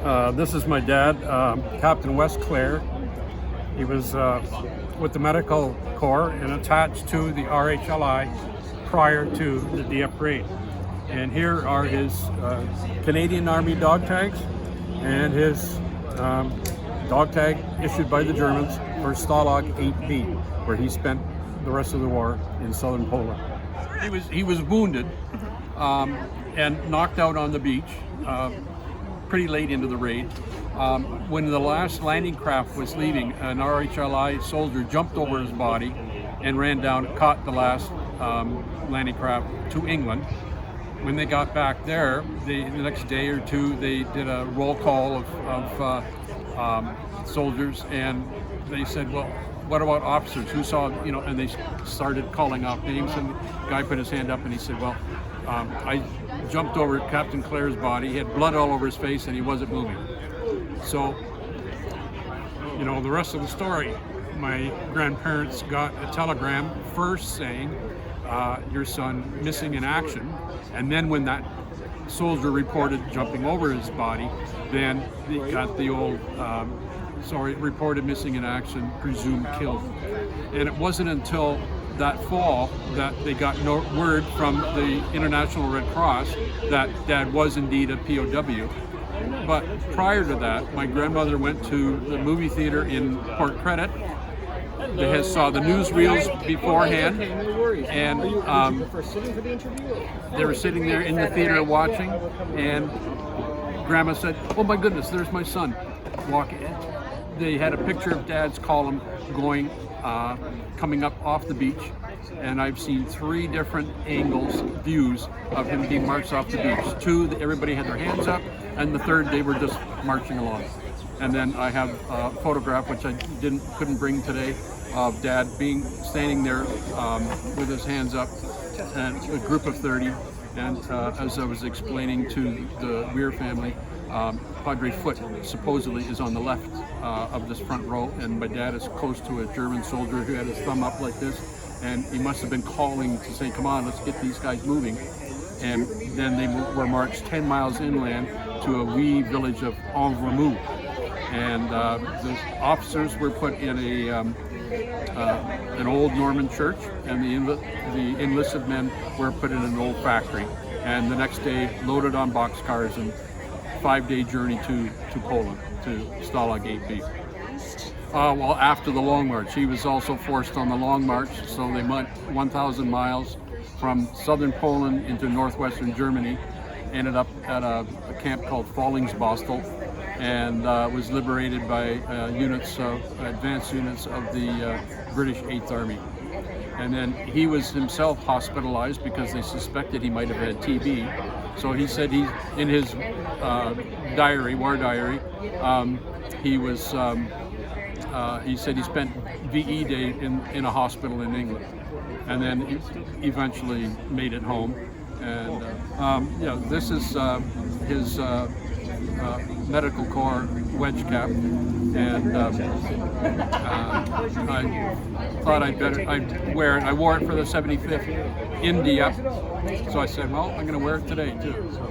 This is my dad, Captain Wes Clare. He was with the Medical Corps and attached to the RHLI prior to the Dieppe raid. And here are his Canadian Army dog tags and his dog tag issued by the Germans for Stalag 8B, where he spent the rest of the war in southern Poland. He was wounded and knocked out on the beach pretty late into the raid. When the last landing craft was leaving, an RHLI soldier jumped over his body and ran down, caught the last landing craft to England. When they got back there, the next day or two, they did a roll call of soldiers, and they said, well, what about officers? Who saw, and they started calling off names, and the guy put his hand up and he said, well, I jumped over Captain Clare's body. He had blood all over his face and he wasn't moving. So, the rest of the story, my grandparents got a telegram first saying, your son missing in action. And then when that soldier reported jumping over his body, then they got the old, reported missing in action, presumed killed. And it wasn't until that fall that they got word from the International Red Cross that Dad was indeed a POW. But prior to that, my grandmother went to the movie theater in Port Credit. They saw the newsreels beforehand, and they were sitting there in the theater watching, and Grandma said, oh my goodness, there's my son walking. They had a picture of Dad's column coming up off the beach, and I've seen 3 different views of him being marched off the beach. 2, everybody had their hands up, and the 3rd, they were just marching along. And then I have a photograph, which I couldn't bring today, of Dad standing there with his hands up, and a group of 30. And as I was explaining to the Weir family, Padre Foote supposedly is on the left of this front row, and my dad is close to a German soldier who had his thumb up like this, and he must have been calling to say, come on, let's get these guys moving. And then they were marched 10 miles inland to a wee village of Envremou. And the officers were put in an old Norman church, and the enlisted men were put in an old factory. And the next day, loaded on boxcars, and 5-day journey to Poland, to Stalag 8B. Well, after the Long March, he was also forced on the Long March, so they went 1,000 miles from southern Poland into northwestern Germany, ended up at a camp called Fallingsbostel, and was liberated by advanced units of the British 8th Army. And then he was himself hospitalized because they suspected he might have had TB. So he said in his war diary, he said he spent VE Day in a hospital in England, and then he eventually made it home. And this is his Medical Corps wedge cap, and I thought I'd wear it. I wore it for the 75th in Dieppe, so I said, well, I'm going to wear it today too. So.